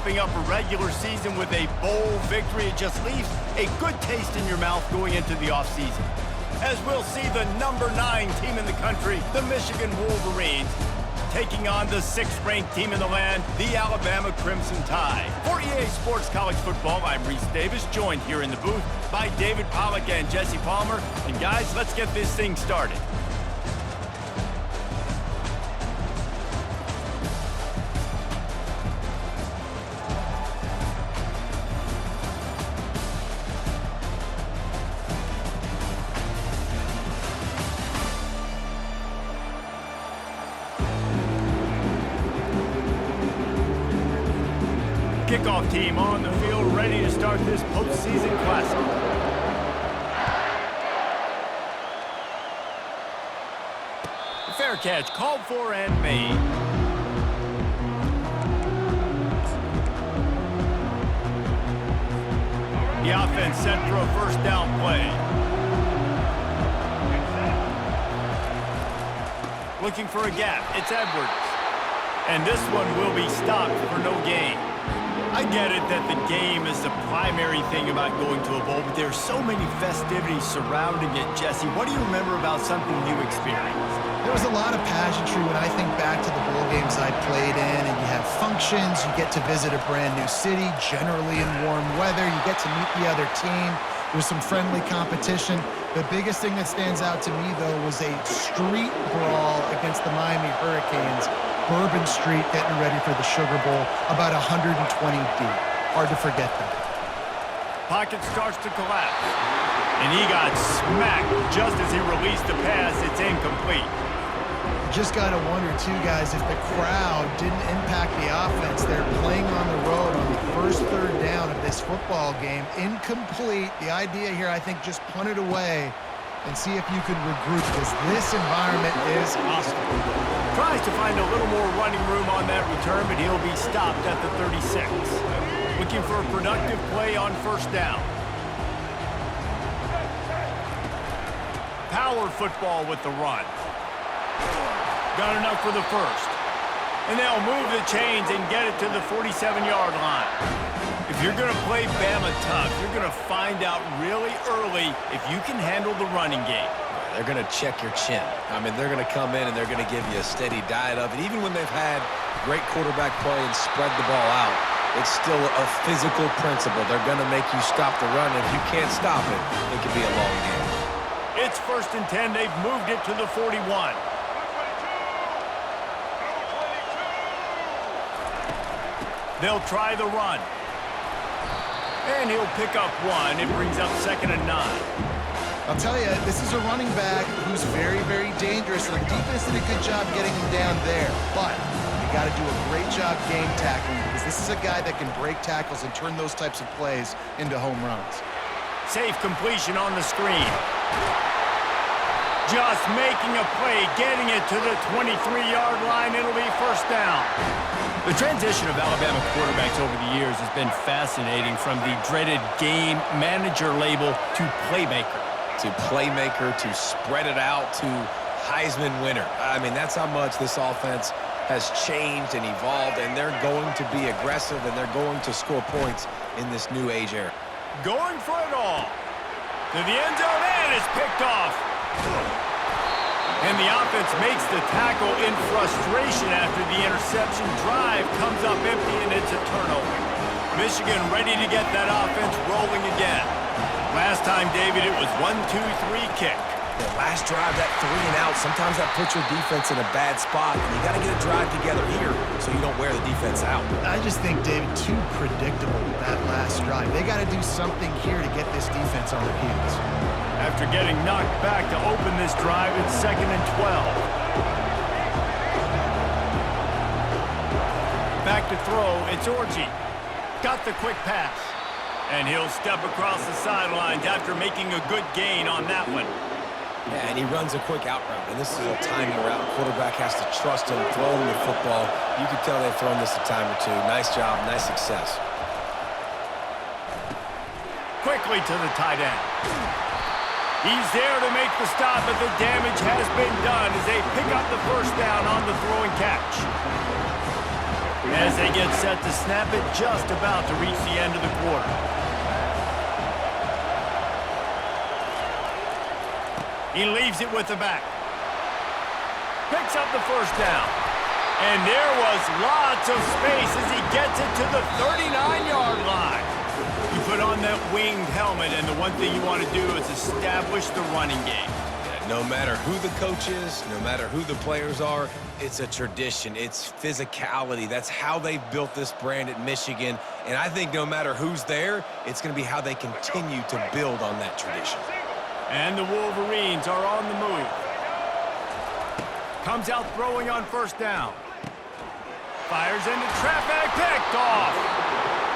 wrapping up a regular season with a bowl victory. It just leaves a good taste in your mouth going into the offseason. As we'll see the number 9 team in the country, the Michigan Wolverines, taking on the 6th-ranked team in the land, the Alabama Crimson Tide. For EA Sports College Football, I'm Reese Davis, joined here in the booth by David Pollack and Jesse Palmer. And guys, let's get this thing started. Kickoff team on the field, ready to start this postseason classic. The fair catch called for and made. The offense set for a first down play. Looking for a gap, it's Edwards. And this one will be stopped for no gain. I get it that the game is the primary thing about going to a bowl, but there's so many festivities surrounding it. Jesse, what do you remember about something you experienced? There was a lot of pageantry when I think back to the bowl games I played in, and you have functions, you get to visit a brand new city, generally in warm weather, you get to meet the other team, there's some friendly competition. The biggest thing that stands out to me, though, was a street brawl against the Miami Hurricanes. Bourbon Street getting ready for the Sugar Bowl, about 120 deep. Hard to forget that. Pocket starts to collapse, and he got smacked just as he released the pass. It's incomplete. You just got to wonder, too, guys, if the crowd didn't impact the offense. They're playing on the road on the first third down of this football game. Incomplete. The idea here, I think, just punt it away and see if you can regroup, because this environment is hostile. Tries to find a little more running room on that return, but he'll be stopped at the 36. Looking for a productive play on first down. Power football with the run. Got enough for the first. And they'll move the chains and get it to the 47-yard line. If you're going to play Bama tough, you're going to find out really early if you can handle the running game. They're going to check your chin. I mean, they're going to come in and they're going to give you a steady diet of it. Even when they've had great quarterback play and spread the ball out, it's still a physical principle. They're going to make you stop the run. If you can't stop it, it could be a long game. It's 1st and 10. They've moved it to the 41. They'll try the run. And he'll pick up one. It brings up 2nd and 9. I'll tell you, this is a running back who's very, very dangerous. And the defense did a good job getting him down there. But you got to do a great job game tackling, because this is a guy that can break tackles and turn those types of plays into home runs. Safe completion on the screen. Just making a play, getting it to the 23-yard line. It'll be first down. The transition of Alabama quarterbacks over the years has been fascinating, from the dreaded game manager label to playmaker. To playmaker, to spread it out, to Heisman winner. I mean, that's how much this offense has changed and evolved, and they're going to be aggressive, and they're going to score points in this new age era. Going for it all. To the end zone, and it's picked off. And the offense makes the tackle in frustration after the interception. Drive comes up empty, and it's a turnover. Michigan ready to get that offense rolling again. Last time, David, it was 1-2-3 kick. The last drive, that 3 and out, sometimes that puts your defense in a bad spot, and you got to get a drive together here so you don't wear the defense out. I just think, David, too predictable with that last drive. They got to do something here to get this defense on their heels. After getting knocked back to open this drive, it's 2nd and 12. Back to throw, it's Orji. Got the quick pass. And he'll step across the sidelines after making a good gain on that one. Yeah, and he runs a quick out route, and this is a timing route. Quarterback has to trust him, throw him the football. You can tell they've thrown this a time or two. Nice job, nice success. Quickly to the tight end. He's there to make the stop, but the damage has been done as they pick up the first down on the throwing catch. As they get set to snap it, just about to reach the end of the quarter. He leaves it with the back. Picks up the first down. And there was lots of space as he gets it to the 39-yard line. You put on that winged helmet, and the one thing you want to do is establish the running game. No matter who the coach is, no matter who the players are, it's a tradition. It's physicality. That's how they've built this brand at Michigan. And I think no matter who's there, it's going to be how they continue to build on that tradition. And the Wolverines are on the move. Comes out throwing on first down. Fires into traffic, picked off.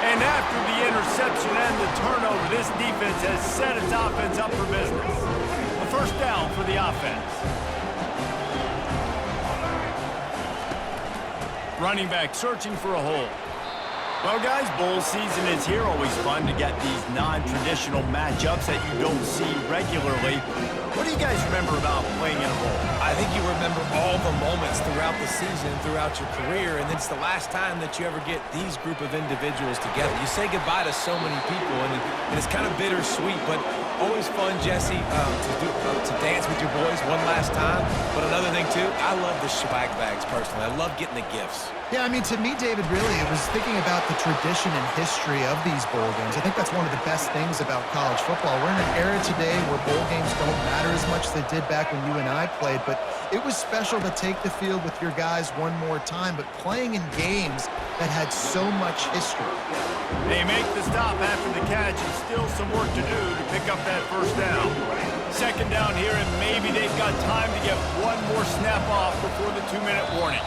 And after the interception and the turnover, this defense has set its offense up for business. A first down for the offense. Running back searching for a hole. Well, guys, bowl season is here. Always fun to get these non-traditional matchups that you don't see regularly. What do you guys remember about playing in a bowl? I think you remember all the moments throughout the season, throughout your career, and it's the last time that you ever get these group of individuals together. You say goodbye to so many people, and it's kind of bittersweet, but always fun, Jesse, to dance with your boys one last time. But another thing, too, I love the swag bags, personally. I love getting the gifts. Yeah, I mean, to me, David, really, it was thinking about the tradition and history of these bowl games. I think that's one of the best things about college football. We're in an era today where bowl games don't matter as much as they did back when you and I played, but it was special to take the field with your guys one more time, but playing in games that had so much history. They make the stop after the catch, and still some work to do to pick up that first down. Second down here, and maybe they've got time to get one more snap off before the 2-minute warning.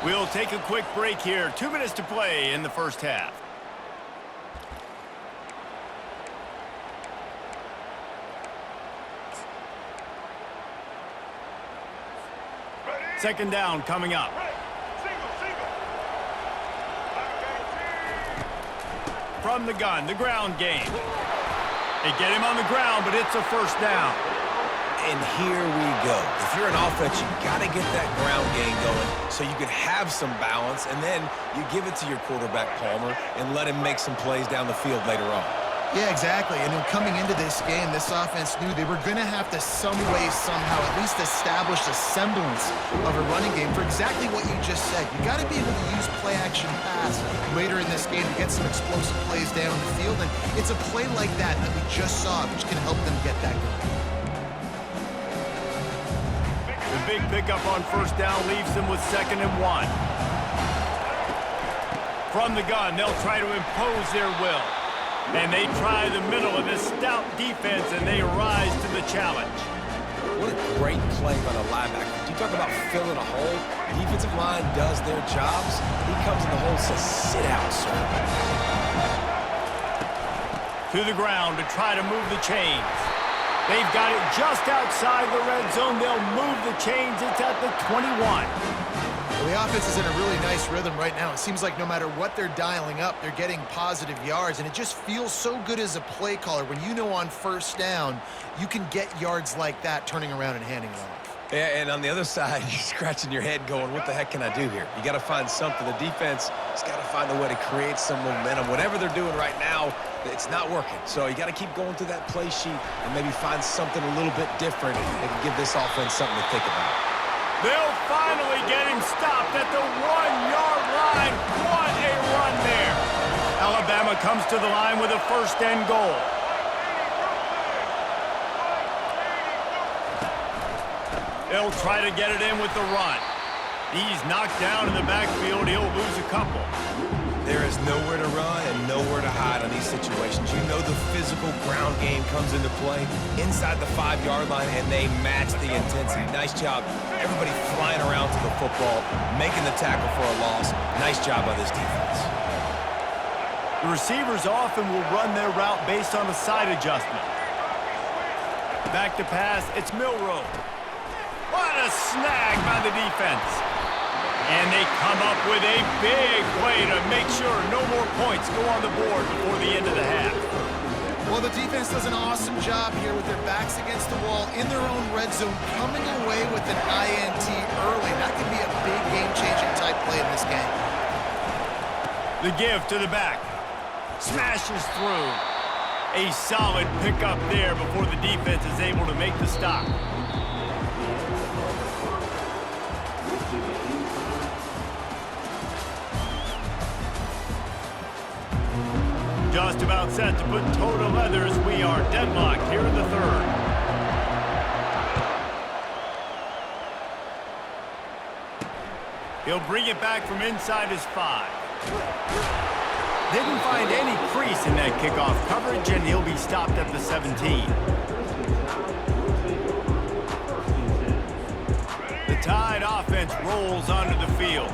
We'll take a quick break here. 2 minutes to play in the first half. Second down coming up. From the gun, the ground game. They get him on the ground, but it's a first down. And here we go. If you're an offense, you got to get that ground game going so you can have some balance, and then you give it to your quarterback, Palmer, and let him make some plays down the field later on. Yeah, exactly. And coming into this game, this offense knew they were going to have to some way, somehow, at least establish a semblance of a running game for exactly what you just said. You got to be able to use play-action pass later in this game to get some explosive plays down the field, and it's a play like that we just saw, which can help them get that going. The big pickup on first down leaves them with 2nd and 1. From the gun, they'll try to impose their will. And they try the middle of this stout defense, and they rise to the challenge. What a great play by the linebacker. You talk about filling a hole. The defensive line does their jobs. He comes in the hole and says, sit out, sir. To the ground to try to move the chains. They've got it just outside the red zone. They'll move the chains. It's at the 21. Well, the offense is in a really nice rhythm right now. It seems like no matter what they're dialing up, they're getting positive yards, and it just feels so good as a play caller when you know on first down you can get yards like that turning around and handing it off. Yeah, and on the other side, you're scratching your head going, what the heck can I do here? You got to find something. The defense has got to find a way to create some momentum. Whatever they're doing right now, it's not working. So you got to keep going through that play sheet and maybe find something a little bit different that can give this offense something to think about. They'll finally get him stopped at the 1-yard line. What a run there. Alabama comes to the line with a 1st and goal. They'll try to get it in with the run. He's knocked down in the backfield. He'll lose a couple. There is nowhere to run and nowhere to hide on these situations. You know the physical ground game comes into play inside the 5-yard line, and they match the intensity. Nice job. Everybody flying around to the football, making the tackle for a loss. Nice job by this defense. The receivers often will run their route based on a side adjustment. Back to pass, it's Milroe. What a snag by the defense. And they come up with a big play to make sure no more points go on the board before the end of the half. Well, the defense does an awesome job here with their backs against the wall in their own red zone, coming away with an INT early. That could be a big game-changing type play in this game. The give to the back. Smashes through. A solid pickup there before the defense is able to make the stop. Just about set to put toe to leather as we are deadlocked here in the third. He'll bring it back from inside his 5. Didn't find any crease in that kickoff coverage, and he'll be stopped at the 17. The Tide offense rolls onto the field.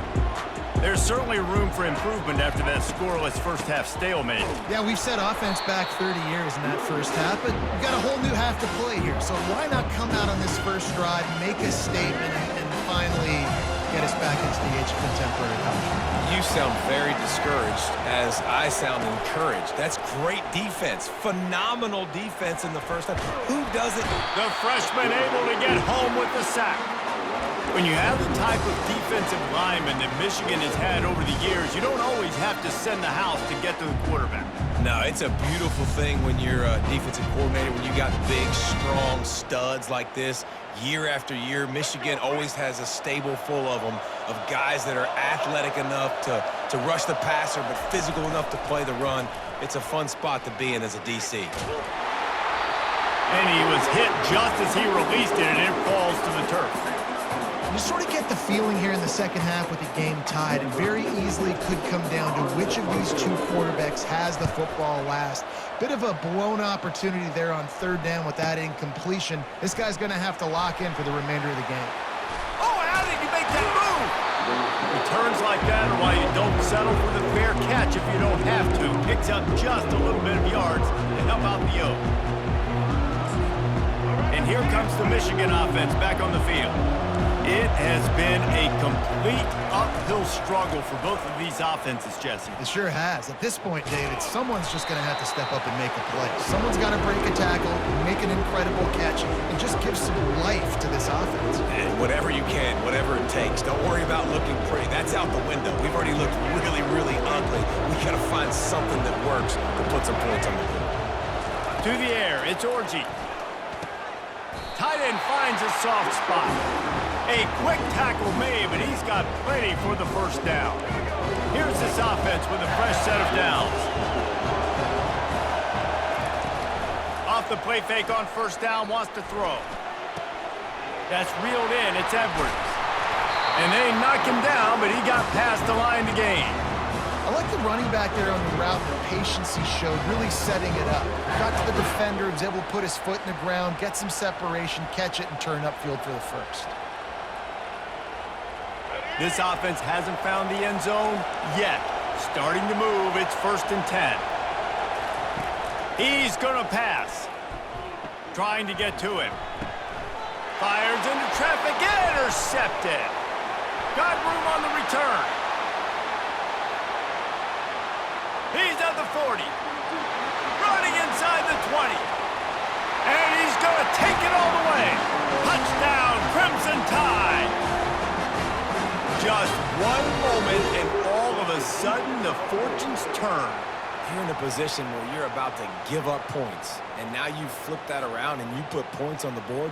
There's certainly room for improvement after that scoreless first-half stalemate. Yeah, we've set offense back 30 years in that first half, but we've got a whole new half to play here. So why not come out on this first drive, make a statement, and finally get us back into the age of contemporary culture? You sound very discouraged as I sound encouraged. That's great defense. Phenomenal defense in the first half. Who does it? The freshman able to get home with the sack. When you have the type of defensive lineman that Michigan has had over the years, you don't always have to send the house to get to the quarterback. No, it's a beautiful thing when you're a defensive coordinator, when you got big, strong studs like this. Year after year, Michigan always has a stable full of them, of guys that are athletic enough to rush the passer, but physical enough to play the run. It's a fun spot to be in as a DC. And he was hit just as he released it, and it falls to the turf. You sort of get the feeling here in the second half with the game tied, and very easily could come down to which of these two quarterbacks has the football last. Bit of a blown opportunity there on third down with that incompletion. This guy's going to have to lock in for the remainder of the game. Oh, how did you make that move? Returns like that are why you don't settle for the fair catch if you don't have to. Picks up just a little bit of yards to help out the O. And here comes the Michigan offense back on the field. It has been a complete uphill struggle for both of these offenses, Jesse. It sure has. At this point, David, someone's just going to have to step up and make a play. Someone's got to break a tackle, make an incredible catch, and just give some life to this offense. And whatever you can, whatever it takes. Don't worry about looking pretty. That's out the window. We've already looked really, really ugly. We got to find something that works to put some points on the board. To the air, it's Orji. Tight end finds a soft spot. A quick tackle made, but he's got plenty for the first down. Here's this offense with a fresh set of downs. Off the play fake on first down, wants to throw. That's reeled in, it's Edwards. And they knock him down, but he got past the line to gain. I like the running back there on the route, the patience he showed, really setting it up. Got to the defender, was able to put his foot in the ground, get some separation, catch it, and turn upfield for the first. This offense hasn't found the end zone yet. Starting to move, it's 1st and 10. He's gonna pass. Trying to get to him. Fires into traffic, intercepted. Got room on the return. He's at the 40. Running inside the 20. And he's gonna take it all the way. Touchdown, Crimson Tide. Just one moment, and all of a sudden, the fortunes turn. You're in a position where you're about to give up points, and now you flip that around and you put points on the board.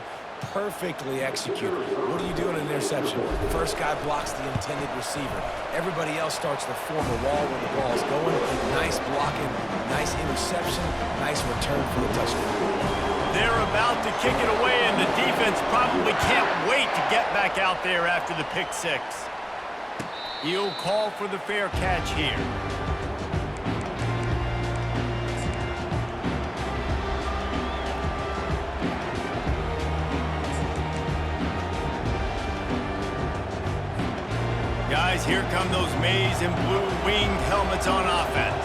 Perfectly executed. What do you do in an interception? The first guy blocks the intended receiver. Everybody else starts to form a wall when the ball's going. Nice blocking, nice interception, nice return for the touchdown. They're about to kick it away, and the defense probably can't wait to get back out there after the pick six. He'll call for the fair catch here. Guys, here come those maize and blue winged helmets on offense.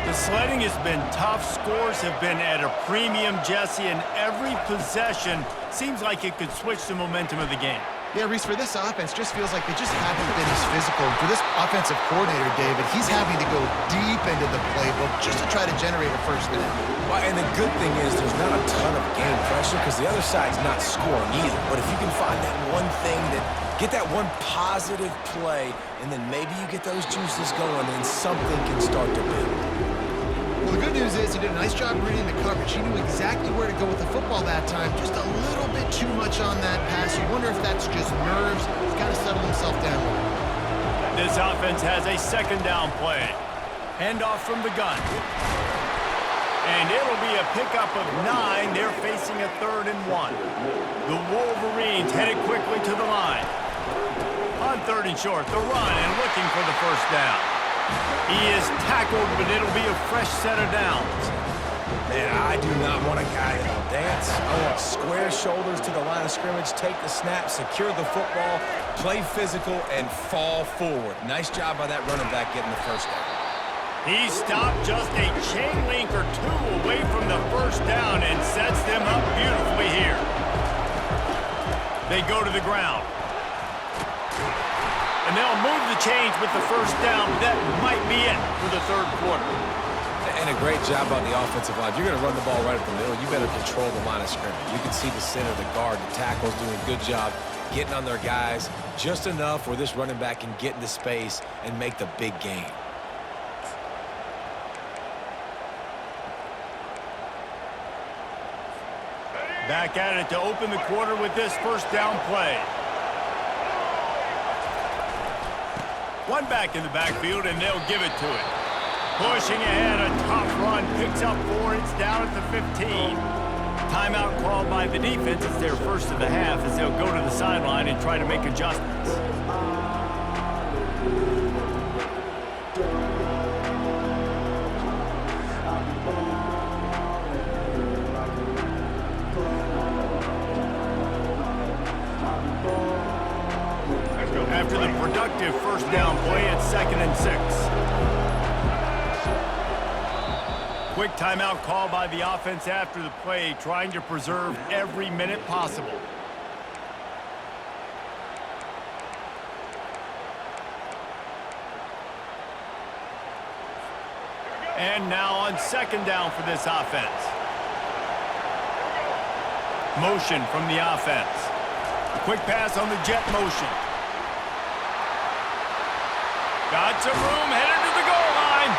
The sledding has been tough. Scores have been at a premium, Jesse, and every possession seems like it could switch the momentum of the game. Yeah, Reese, for this offense, just feels like they just haven't been as physical. For this offensive coordinator, David, he's having to go deep into the playbook just to try to generate a first down. Well, and the good thing is there's not a ton of game pressure because the other side's not scoring either. But if you can find that one thing that Get that one positive play, and then maybe you get those juices going, and something can start to build. Well, the good news is he did a nice job reading the coverage. He knew exactly where to go with the football that time. Just a little bit too much on that pass. You wonder if that's just nerves. He's got to settle himself down. This offense has a second down play. Handoff from the gun. And it'll be a pickup of 9. They're facing a 3rd and 1. The Wolverines headed quickly to the line. On 3rd and short, the run and looking for the first down. He is tackled, but it'll be a fresh set of downs. Man, I do not want a guy that'll dance. I want square shoulders to the line of scrimmage, take the snap, secure the football, play physical, and fall forward. Nice job by that running back getting the first down. He stopped just a chain link or 2 away from the first down and sets them up beautifully here. They go to the ground. And they'll move the chains with the first down, but that might be it for the 3rd quarter. And a great job on the offensive line. If you're going to run the ball right up the middle, you better control the line of scrimmage. You can see the center, the guard, the tackles doing a good job getting on their guys just enough where this running back can get into space and make the big game. Back at it to open the quarter with this first down play. One back in the backfield, and they'll give it to it. Pushing ahead, a tough run, picks up 4. It's down at the 15. Timeout called by the defense. It's their first of the half as they'll go to the sideline and try to make adjustments. After the productive first down play, it's 2nd and 6. Quick timeout call by the offense after the play, trying to preserve every minute possible. And now on 2nd down for this offense. Motion from the offense. Quick pass on the jet motion. Got some room, headed to the goal line.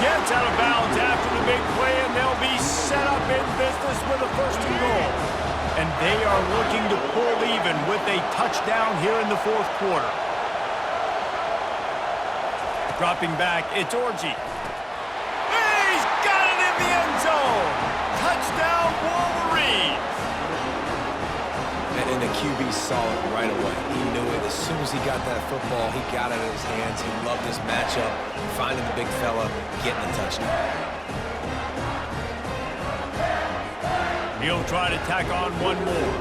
Gets out of bounds after the big play, and they'll be set up in business with a 1st and goal. And they are looking to pull even with a touchdown here in the 4th quarter. Dropping back, it's Orji. He's got it in the end zone. Touchdown, Wolverines. And the QB saw it right away. He knew it. As soon as he got that football, he got it in his hands. He loved this matchup, finding the big fella, getting the touchdown. He'll try to tack on one more.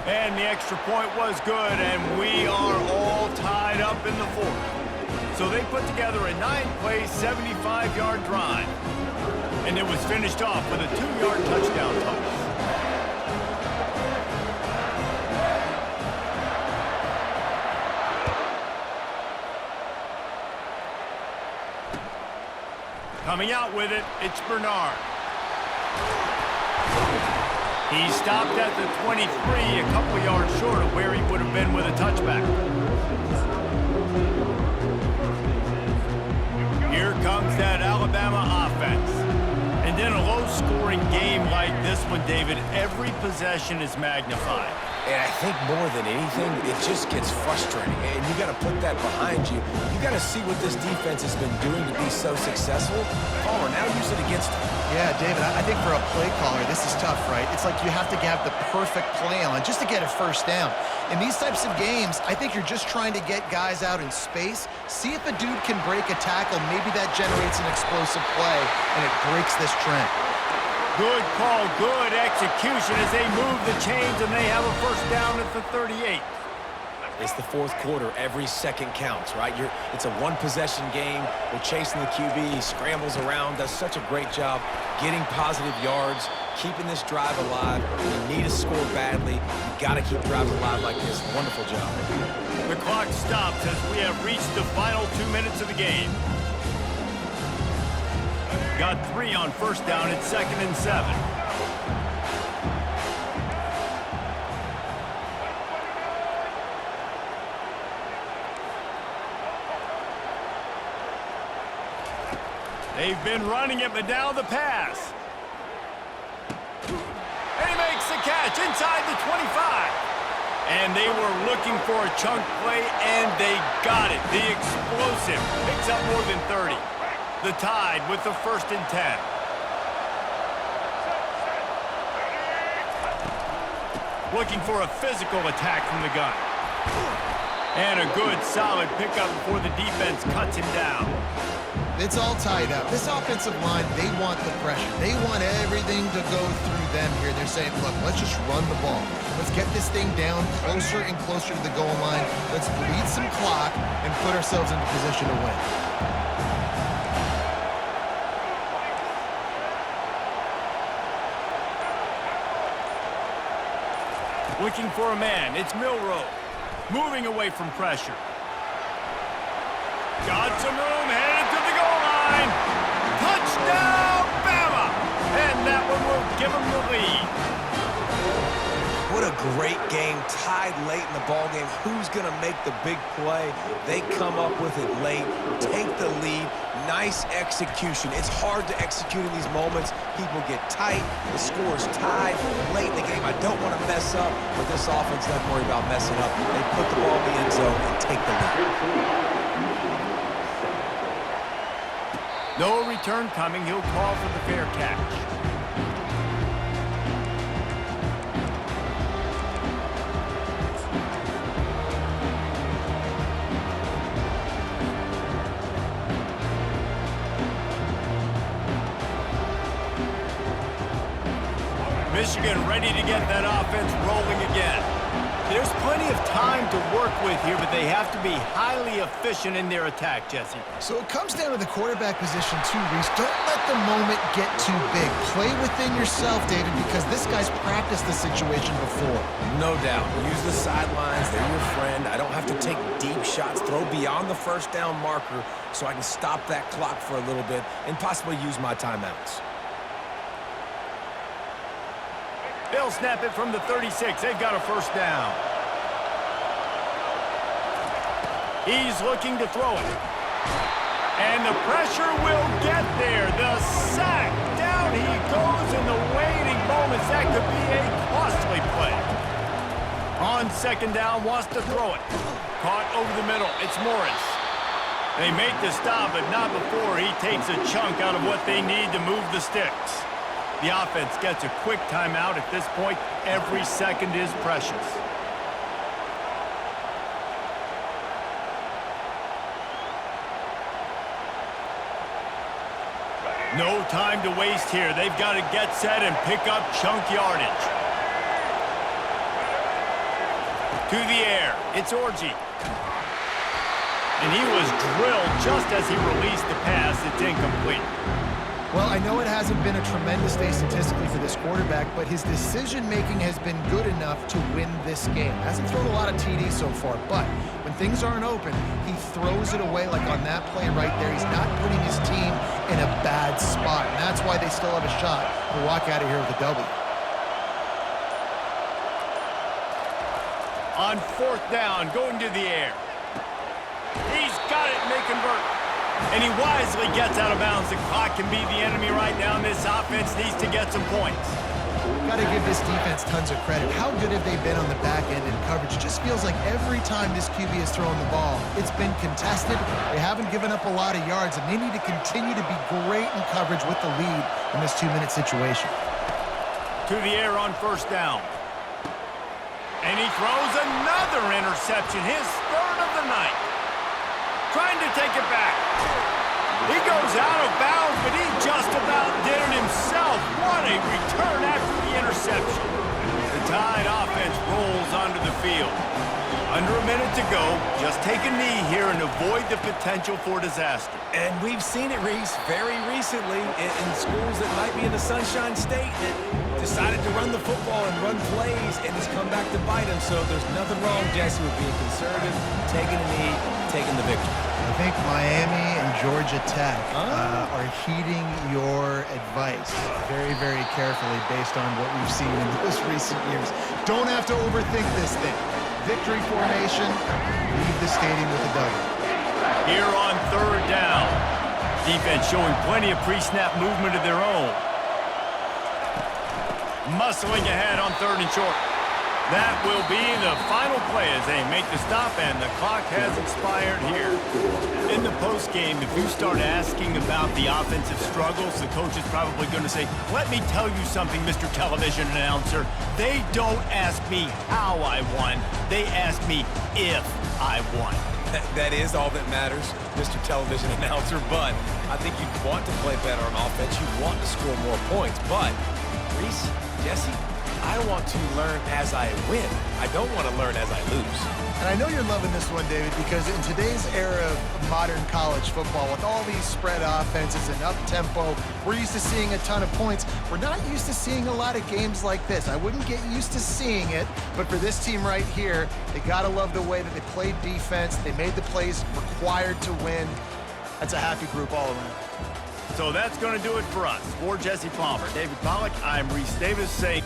And the extra point was good, and we are all tied up in the 4th. So they put together a 9-play, 75-yard drive. And it was finished off with a 2-yard touchdown toss. Coming out with it, it's Bernard. He stopped at the 23, a couple yards short of where he would have been with a touchback. Here comes that Alabama offense. And in a low-scoring game like this one, David, every possession is magnified. And I think more than anything, it just gets frustrating. And you got to put that behind you. You got to see what this defense has been doing to be so successful. Palmer, now use it against them. Yeah, David, I think for a play caller, this is tough, right? It's like you have to have the perfect play on just to get a first down. In these types of games, I think you're just trying to get guys out in space, see if a dude can break a tackle. Maybe that generates an explosive play, and it breaks this trend. Good call, good execution as they move the chains, and they have a first down at the 38. It's the 4th quarter. Every second counts, right? It's a one-possession game. They're chasing the QB. He scrambles around, does such a great job getting positive yards, keeping this drive alive. You need to score badly. You got to keep drives alive like this. Wonderful job. The clock stops as we have reached the final 2 minutes of the game. Got 3 on first down at 2nd and 7. They've been running it, but now the pass. And he makes the catch inside the 25. And they were looking for a chunk play, and they got it. The explosive picks up more than 30. The Tide with the 1st and 10. Looking for a physical attack from the gun. And a good, solid pickup before the defense cuts him down. It's all tied up. This offensive line, they want the pressure. They want everything to go through them here. They're saying, look, let's just run the ball. Let's get this thing down closer and closer to the goal line. Let's bleed some clock and put ourselves into position to win. Looking for a man. It's Milroe. Moving away from pressure. Got some room, headed to the goal line. Touchdown, Bama! And that one will give them the lead. What a great game, tied late in the ballgame. Who's going to make the big play? They come up with it late, take the lead. Nice execution. It's hard to execute in these moments. People get tight. The score is tied late in the game. I don't want to mess up, but this offense doesn't worry about messing up. They put the ball in the end zone and take the lead. No return coming. He'll call for the fair catch. Michigan ready to get that offense rolling again. There's plenty of time to work with here, but they have to be highly efficient in their attack, Jesse. So it comes down to the quarterback position too, Reese. Don't let the moment get too big. Play within yourself, David, because this guy's practiced the situation before. No doubt. Use the sidelines. They're your friend. I don't have to take deep shots. Throw beyond the 1st down marker so I can stop that clock for a little bit and possibly use my timeouts. They'll snap it from the 36. They've got a 1st down. He's looking to throw it. And the pressure will get there. The sack. Down he goes in the waiting moments. That could be a costly play. On 2nd down, wants to throw it. Caught over the middle. It's Morris. They make the stop, but not before he takes a chunk out of what they need to move the sticks. The offense gets a quick timeout at this point. Every second is precious. No time to waste here. They've got to get set and pick up chunk yardage. To the air. It's Orji. And he was drilled just as he released the pass. It's incomplete. Well, I know it hasn't been a tremendous day statistically for this quarterback, but his decision-making has been good enough to win this game. Hasn't thrown a lot of TDs so far, but when things aren't open, he throws it away like on that play right there. He's not putting his team in a bad spot, and that's why they still have a shot to walk out of here with a W. On 4th down, going to the air. He's got it, and they convert. And he wisely gets out of bounds. The clock can be the enemy right now, and this offense needs to get some points. Got to give this defense tons of credit. How good have they been on the back end in coverage? It just feels like every time this QB has thrown the ball, it's been contested. They haven't given up a lot of yards, and they need to continue to be great in coverage with the lead in this 2-minute situation. To the air on 1st down. And he throws another interception, his 3rd of the night. Trying to take it back. He goes out of bounds, but he just about did it himself. What a return after the interception. The Tide offense rolls onto the field. Under a minute to go. Just take a knee here and avoid the potential for disaster. And we've seen it, Reese, very recently in schools that might be in the Sunshine State that decided to run the football and run plays, and it's come back to bite them. So there's nothing wrong, Jesse, with being conservative, taking a knee, taking the victory. I think Miami and Georgia Tech are heeding your advice very, very carefully based on what we've seen in those recent years. Don't have to overthink this thing. Victory formation, leave the stadium with a W. Here on 3rd down. defense showing plenty of pre-snap movement of their own. Muscling ahead on 3rd and short. That will be the final play as they make the stop, and the clock has expired here. In the postgame, if you start asking about the offensive struggles, the coach is probably going to say, let me tell you something, Mr. Television Announcer. They don't ask me how I won. They ask me if I won. That is all that matters, Mr. Television Announcer, but I think you want to play better on offense. You want to score more points, but Reese, Jesse, I want to learn as I win. I don't want to learn as I lose. And I know you're loving this one, David, because in today's era of modern college football, with all these spread offenses and up-tempo, we're used to seeing a ton of points. We're not used to seeing a lot of games like this. I wouldn't get used to seeing it, but for this team right here, they got to love the way that they played defense. They made the plays required to win. That's a happy group all around. So that's going to do it for us. For Jesse Palmer, David Pollack, I'm Reese Davis saying...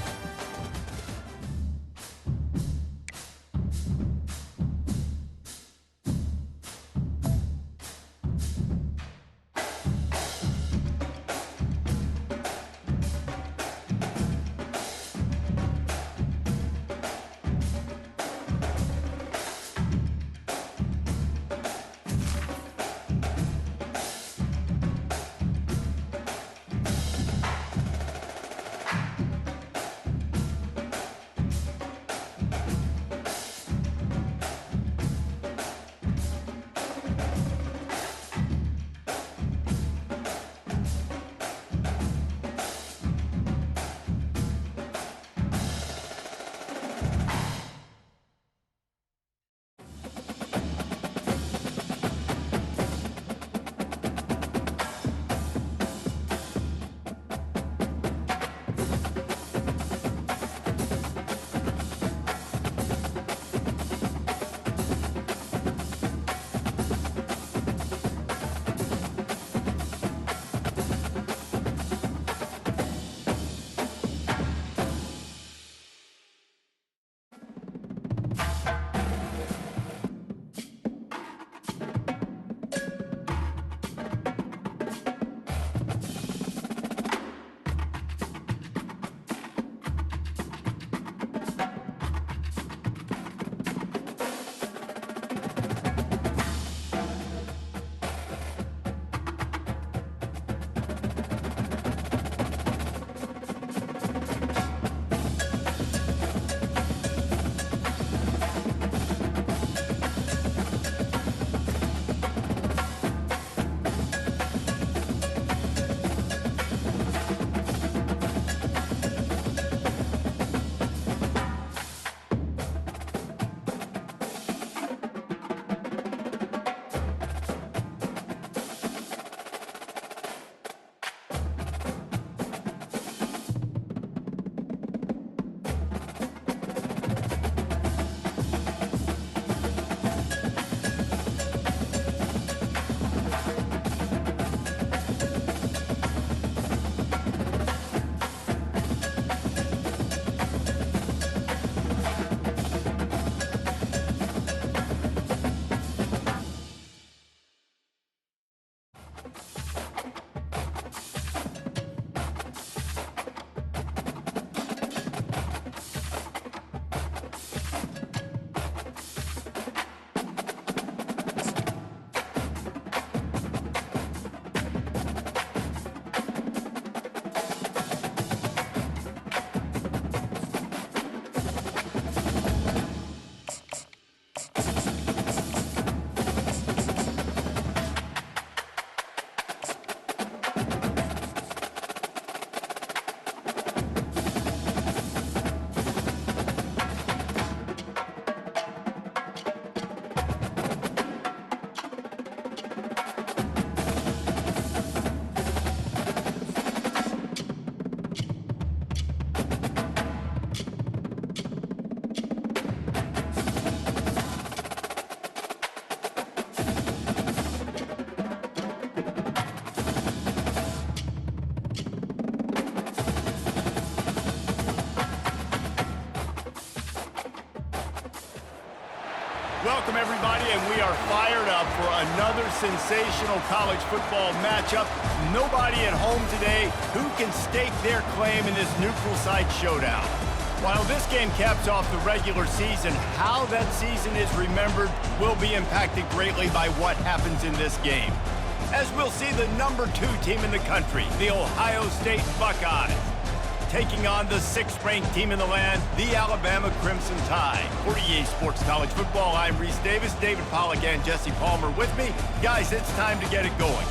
Welcome, everybody, and we are fired up for another sensational college football matchup. Nobody at home today who can stake their claim in this neutral site showdown. While this game caps off the regular season, how that season is remembered will be impacted greatly by what happens in this game. As we'll see the number 2 team in the country, the Ohio State Buckeyes, taking on the 6th-ranked team in the land, the Alabama Crimson Tide. For EA Sports College Football, I'm Reese Davis, David Pollack, and Jesse Palmer with me. Guys, it's time to get it going.